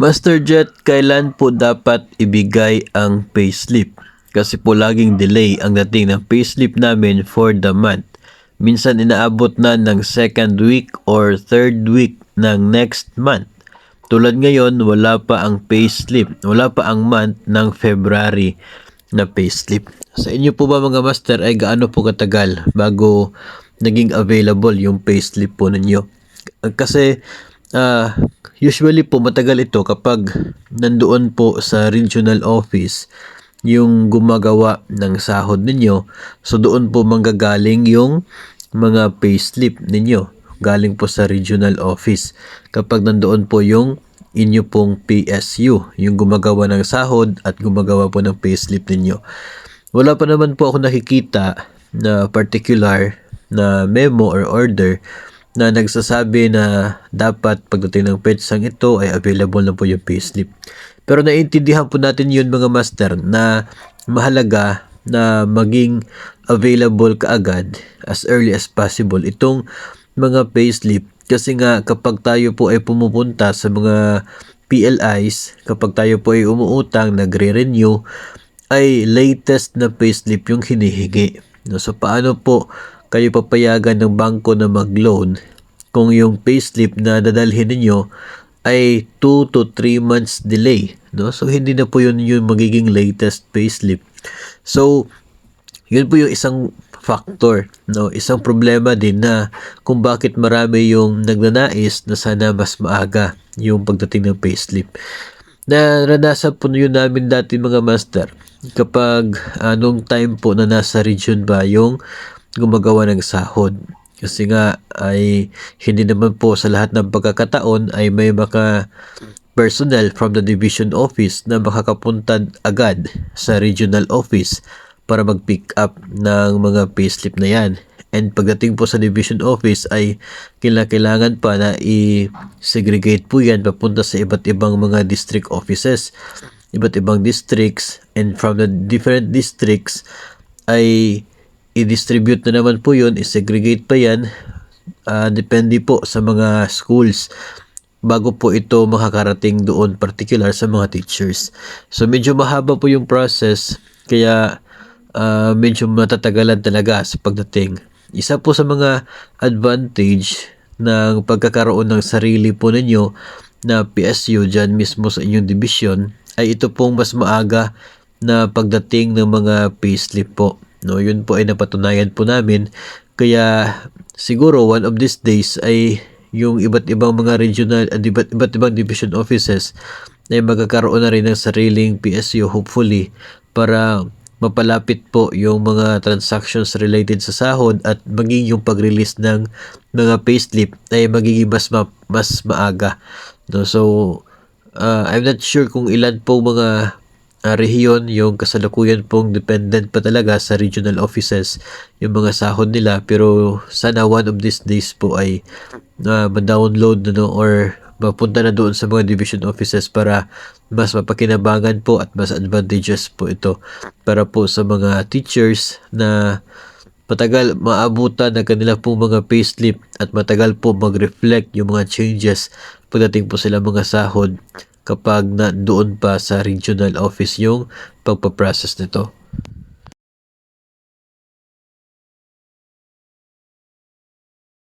Master Jet, kailan po dapat ibigay ang payslip? Kasi po laging delay ang dating ng payslip namin for the month. Minsan inaabot na ng second week or third week ng next month. Tulad ngayon, wala pa ang payslip, wala pa ang month ng February na payslip. Sa inyo po ba mga master ay gaano po katagal bago naging available yung payslip po ninyo? Kasi usually po matagal ito kapag nandoon po sa regional office yung gumagawa ng sahod ninyo. So doon po manggagaling yung mga payslip ninyo galing po sa regional office kapag nandoon po yung inyo pong PSU, yung gumagawa ng sahod at gumagawa po ng payslip ninyo. Wala pa naman po ako nakikita na particular na memo or order na nagsasabi na dapat pagdating ng petsang ito ay available na po yung payslip. Pero naiintindihan po natin yun mga master na mahalaga na maging available kaagad as early as possible itong mga payslip kasi nga kapag tayo po ay pumupunta sa mga PLIs, kapag tayo po ay umuutang, nagre-renew, ay latest na payslip yung hinihingi. No, so paano po kayo papayagan ng bangko na mag-loan kung yung payslip na dadalhin ninyo ay 2 to 3 months delay, no? So hindi na po yun yung magiging latest payslip. So yun po yung isang factor, no? Isang problema din na kung bakit marami yung nagnanais na sana mas maaga yung pagdating ng payslip. Naranasan po yun namin dati mga master kapag nung time po na nasa region ba yung gumagawa ng sahod. Kasi nga ay hindi naman po sa lahat ng pagkakataon ay may maka personnel from the division office na makakapunta agad sa regional office para mag-pick up ng mga payslip na yan. And pagdating po sa division office ay kailangan pa na i-segregate po yan papunta sa iba't ibang mga district offices, iba't ibang districts, and from the different districts ay i-distribute na naman po yun, i-segregate pa yan, depende po sa mga schools bago po ito makakarating doon particular sa mga teachers. So medyo mahaba po yung process kaya medyo matatagalan talaga sa pagdating. Isa po sa mga advantage ng pagkakaroon ng sarili po ninyo na PSU dyan mismo sa inyong division ay ito pong mas maaga na pagdating ng mga payslip po. No, yun po ay napatunayan po namin. Kaya siguro one of these days ay yung iba't ibang mga regional at iba't ibang division offices ay magkakaroon na rin ng sariling PSU hopefully para mapalapit po yung mga transactions related sa sahod at maging yung pag-release ng mga payslip ay magiging mas maaga. No, so I'm not sure kung ilan po mga rehiyon yung kasalukuyan pong dependent pa talaga sa regional offices yung mga sahod nila, pero sana one of these days po ay ma-download na no, or mapunta na doon sa mga division offices para mas mapakinabangan po at mas advantageous po ito para po sa mga teachers na matagal maabutan ng kanila pong mga payslip at matagal po mag-reflect yung mga changes pagdating po sila mga sahod kapag doon pa sa regional office yung pagpaprocess nito.